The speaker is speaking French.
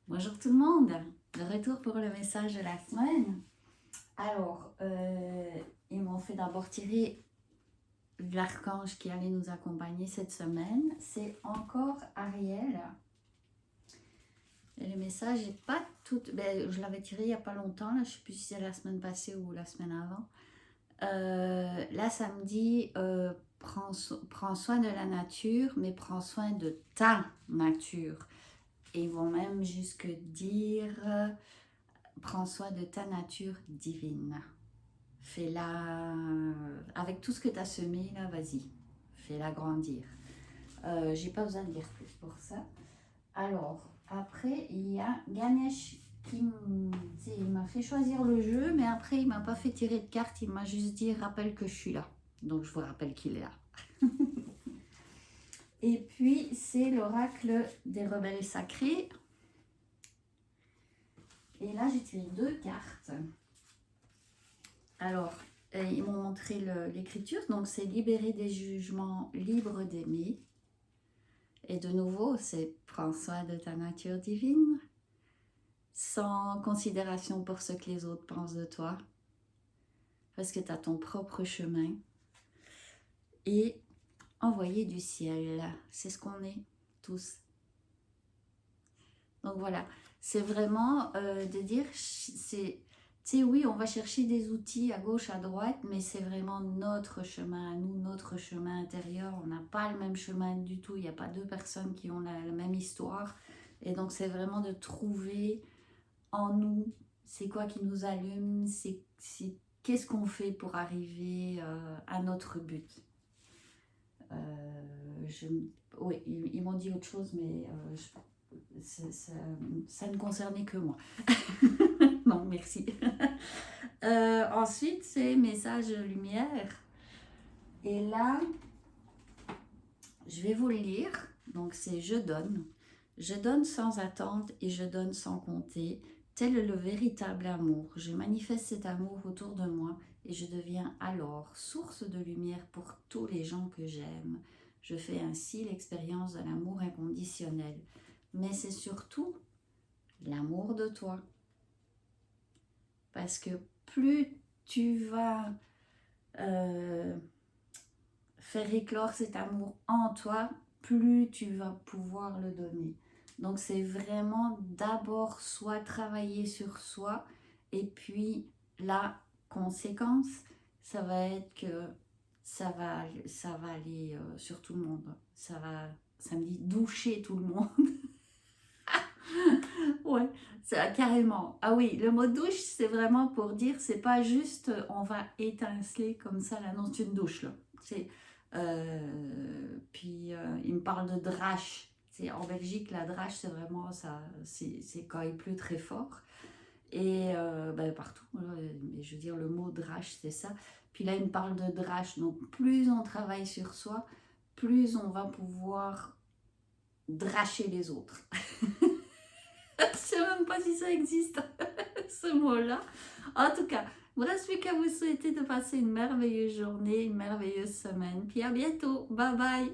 Bonjour tout le monde, de retour pour le message de la semaine. Alors, ils m'ont fait d'abord tirer l'archange qui allait nous accompagner cette semaine. C'est encore Ariel. Et le message n'est pas tout... je l'avais tiré il n'y a pas longtemps, là, je ne sais plus si c'est la semaine passée ou la semaine avant. Là, ça me dit, prends soin de la nature, mais prends soin de ta nature. Et ils vont même jusque dire, prends soin de ta nature divine. Fais-la, avec tout ce que tu as semé, là, vas-y, fais-la grandir. J'ai pas besoin de dire plus pour ça. Alors, après, il y a Ganesh qui il m'a fait choisir le jeu, mais après, il m'a pas fait tirer de carte, il m'a juste dit, rappelle que je suis là. Donc, je vous rappelle qu'il est là. Et puis, c'est l'oracle des rebelles sacrés. Et là, j'ai tiré 2 cartes. Alors, ils m'ont montré l'écriture. Donc, c'est libérer des jugements, libre d'aimer. Et de nouveau, c'est prends soin de ta nature divine, sans considération pour ce que les autres pensent de toi. Parce que tu as ton propre chemin. Et envoyer du ciel. C'est ce qu'on est tous. Donc voilà, c'est vraiment de dire, tu sais, oui, on va chercher des outils à gauche, à droite, mais c'est vraiment notre chemin à nous, notre chemin intérieur. On n'a pas le même chemin du tout. Il n'y a pas deux personnes qui ont la même histoire. Et donc, c'est vraiment de trouver en nous, c'est quoi qui nous allume, qu'est-ce qu'on fait pour arriver à notre but. Oui, ils m'ont dit autre chose, mais ça ne concernait que moi. Non, merci. Ensuite, c'est message lumière. Et là, je vais vous le lire. Donc, c'est je donne. Je donne sans attente et je donne sans compter. Tel est le véritable amour. Je manifeste cet amour autour de moi et je deviens alors source de lumière pour tous les gens que j'aime. Je fais ainsi l'expérience de l'amour inconditionnel. Mais c'est surtout l'amour de toi. Parce que plus tu vas faire éclore cet amour en toi, plus tu vas pouvoir le donner. Donc c'est vraiment d'abord soit travailler sur soi et puis la conséquence, ça va être que ça va aller sur tout le monde. Ça me dit doucher tout le monde. Ouais, carrément. Ah oui, le mot douche, c'est vraiment pour dire, c'est pas juste on va étinceler comme ça, là, non, c'est une douche, là. Il me parle de drache. En Belgique, la drache, c'est vraiment ça, c'est quand il pleut très fort. Et partout, mais je veux dire, le mot drache, c'est ça. Puis là, il me parle de drache. Donc, plus on travaille sur soi, plus on va pouvoir dracher les autres. Je ne sais même pas si ça existe, ce mot-là. En tout cas, il ne me reste plus qu'à vous souhaiter de passer une merveilleuse journée, une merveilleuse semaine. Puis à bientôt. Bye bye.